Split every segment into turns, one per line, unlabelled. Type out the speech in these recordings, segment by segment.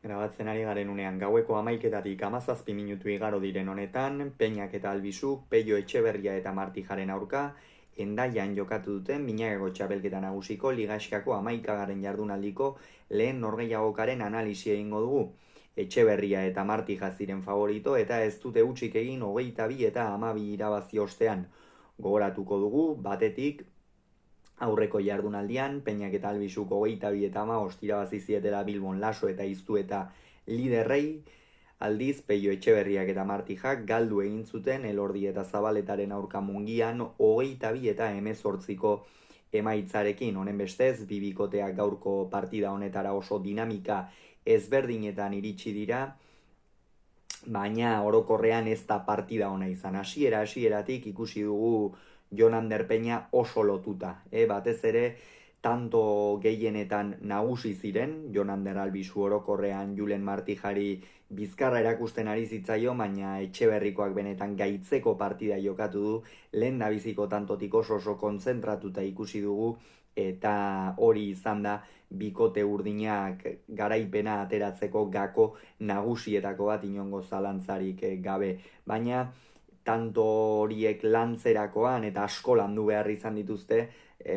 Grabatzen ari garen unean gaueko 11:00 17 minutu igaro diren honetan, Peñak eta Albizuk, Pello Etxeberria eta Martijaren aurka, Hendaian jokatu duten binakako txapelketa nagusiko ligaxkako 11. jardunaldiko lehen norgehiagokaren analisia egingo dugu. Etxeberria eta Martija ziren favorito eta ez dute hutsik egin 22 eta 12 irabazi ostean. Gogoratuko dugu, batetik, aurreko jardunaldian, Peñak eta Albizuk 22 eta 15 irabazi zietela Bilbon Laso eta Iztu eta liderrei, aldiz Pello Etxeberriak eta Martijak galdu egin zuten Elordi eta Zabaletaren aurka Mungian 22 eta 18ko emaitzarekin. Honen bestez, bibikoteak gaurko partida honetara oso dinamika ezberdinetan iritsi dira, baina orokorrean ez da partida ona izan. Hasieratik ikusi dugu Jon Ander Peña oso lotuta. Batez ere, tanto gehienetan nagusi ziren, Jon Ander Albizu orokorrean Julen Martijari bizkarra erakusten ari zitzaio, baina Etxeberrikoak benetan gaitzeko partida jokatu du, lehen da biziko tantotik oso kontzentratuta ikusi dugu, eta hori izan da bikote urdinak garaipena ateratzeko gako nagusietako bat inongo zalantzarik gabe. Baina tanto horiek lantzerakoan eta asko landu behar izan dituzte,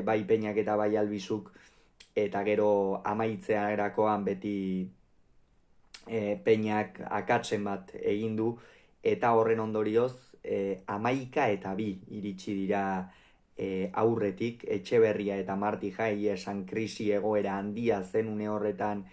bai Peñak eta bai Albizuk, eta gero amaitzearakoan beti Peñak akatzen bat egin du, eta horren ondorioz 11 eta 2 iritsi dira aurretik. Etxeberria eta Martija esan krisi egoera handia zen une horretan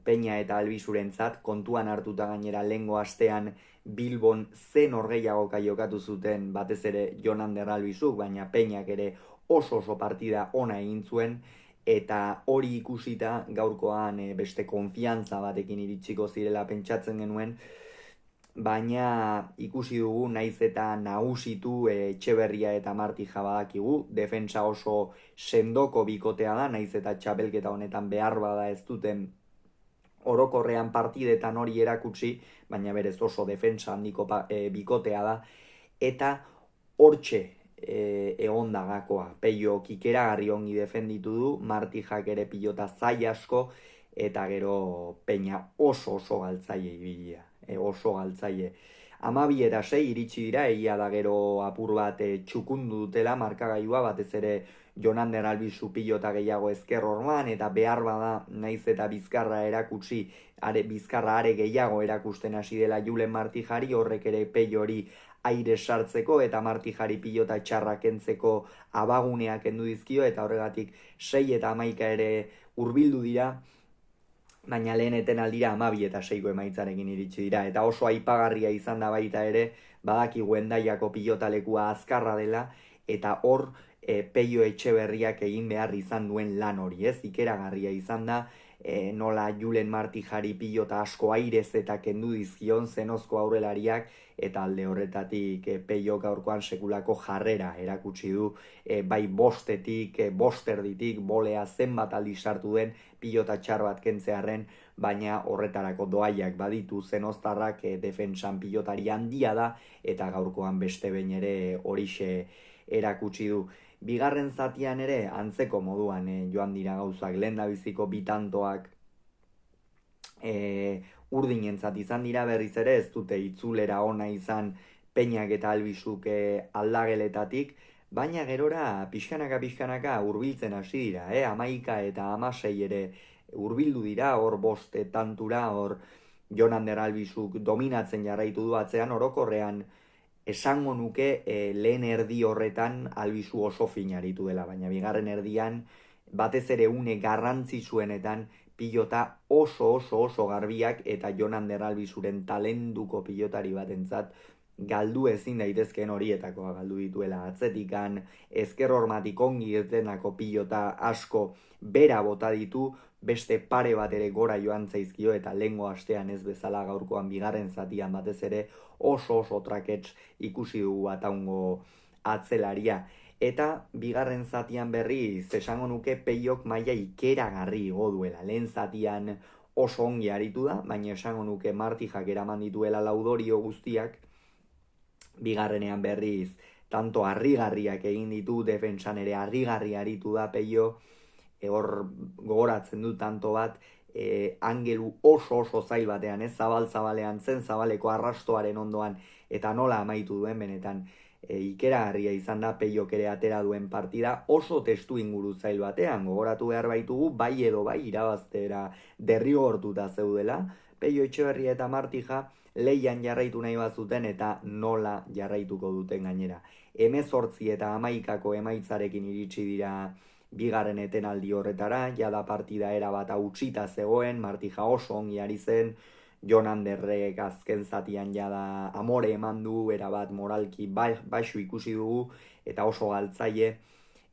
Peña eta Albizurentzat, kontuan hartuta gainera lehengo astean Bilbon zen norgehiagoka jokatu zuten batez ere Jon Ander Albizuk, baina Peñak ere oso partida ona egin zuen, eta hori ikusita gaurkoan beste konfiantza batekin iritsiko zirela pentsatzen genuen, baina ikusi dugu naiz eta nagusitu Etxeberria eta Martija badakigu, defentsa oso sendoko bikotea da, naiz eta txapelketa honetan behar bada ez duten orokorrean partidetan hori erakutsi, baina berez oso defensa handiko bikotea da, eta hortxe egon da gakoa. Pello kikeragarri ongi defenditu du, Martijak ere pilota zai asko, eta gero Peña oso galtzaile ibilia, oso galtzaile. 12 eta 6 iritsi dira, egia da gero apur bat txukundu dutela markagailua, batez ere Jon Ander Albizu pilota gehiago ezker orman, eta behar bada naiz eta bizkarra erakutsi, bizkarra are gehiago erakusten hasi dela Julen Martijari, horrek ere Pello hori aire sartzeko eta Martijari pilota txarra kentzeko abaguneak kendu dizkio, eta horregatik 6 eta 11 ere hurbildu dira, baina lehen etenaldira 12 eta 6ko emaitzarekin iritsi dira, eta oso aipagarria izan da baita ere, badakigu Hendaiako pilotalekua azkarra dela, eta hor Pello Etxeberriak egin behar izan duen lan hori, ikeragarria izan da, nola Julen Martijari pilota asko airez eta kendu dizkion zenozko aurrelariak, eta alde horretatik Pello gaurkoan sekulako jarrera erakutsi du, bai bostetik, bosterditik, bolea zenbat aldi sartu den pilota txar bat kentzearren, baina horretarako doaiak baditu zenoztarrak, defensan pilotari handia da, eta gaurkoan beste behin ere horixe erakutsi du. Bigarren zatian ere antzeko moduan joan dira gauzak, lehen da biziko bitantoak urdinentzat izan dira, berriz ere ez dute itzulera ona izan Peñak eta Albizuk aldageletatik, baina gerora pixkanaka hurbiltzen hasi dira, 11 eta 16 ere hurbildu dira, hor bost tantura, hor Jon Ander Albizuk dominatzen jarraitu du atzean, orokorrean esango nuke lehen erdi horretan Albizu oso finaritu dela, baina bigarren erdian batez ere une garrantzitsuenetan pilota oso garbiak, eta Jon Ander Albizuren talenduko pilotari batentzat galdu ezin daitezkeen horietakoa galdu dituela. Atzetikan ezker hormatik ongi irtenako pilota asko bera bota ditu, beste pare bat ere gora joan zaizkio, eta lehengo astean ez bezala gaurkoan bigarren zatian batez ere oso trakets ikusi dugu ataungo atzelaria. Eta bigarren zatian berriz esango nuke Pellok maila ikeragarri igo duela. Lehen zatian oso ongi aritu da, baina esango nuke Martijak eraman dituela laudorio guztiak, bigarrenean berriz tanto harrigarriak egin ditu, defensan ere harrigarri aritu da Pello, hor gogoratzen du tanto bat, angelu oso zail batean, zabalean zen, zabaleko arrastoaren ondoan, eta nola amaitu duen benetan ikeragarria izan da Peiok ere atera duen partida oso testu inguru zail batean, gogoratu behar baitugu bai edo bai irabaztera derrigortuta zeudela, Peio Etxeberria eta Martija leian jarraitu nahi bazuten eta nola jarraituko duten gainera. 18 eta 11ko emaitzarekin iritsi dira bigarren etenaldi horretara, jada partida erabat hautsita zegoen, Martija oso ongi ari zen, Jon Anderrek azken zatian jada amore eman du, erabat moralki baixu ikusi dugu, eta oso galtzaile,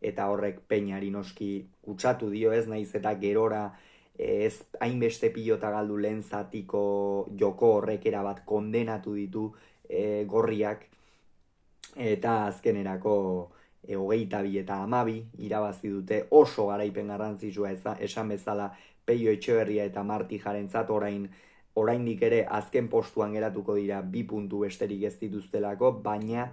eta horrek Peñari noski kutsatu dio ez, naiz eta gerora ez hainbeste pilota galdu lehen zatiko joko horrek erabat kondenatu ditu gorriak, eta azkenerako 22 eta 12 irabazi dute, oso garaipen garrantzitsua esan bezala Peio Etxeberria eta Martijarentzat oraindik ere azken postuan geratuko dira 2 puntu besterik ez dituztelako, baina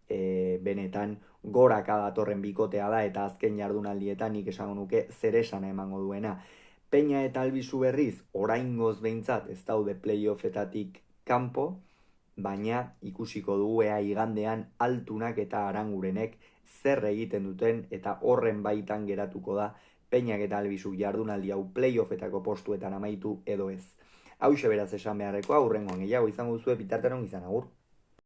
benetan goraka datorren bikotea da eta azken jardunaldietan nik esango nuke zeresana emango duena. Peña eta Albizu berriz oraingoz behintzat ez daude playoffetatik kanpo, baina ikusiko dugu ea igandean Altunak eta Arangurenek zer egiten duten eta horren baitan geratuko da Peñak eta Albizu jardunaldi hau playoffetako postuetan amaitu edo ez. Hauxe beraz esan beharrekoa, hurrengoan gehiago izango duzue, bitartean ongi izan, agur.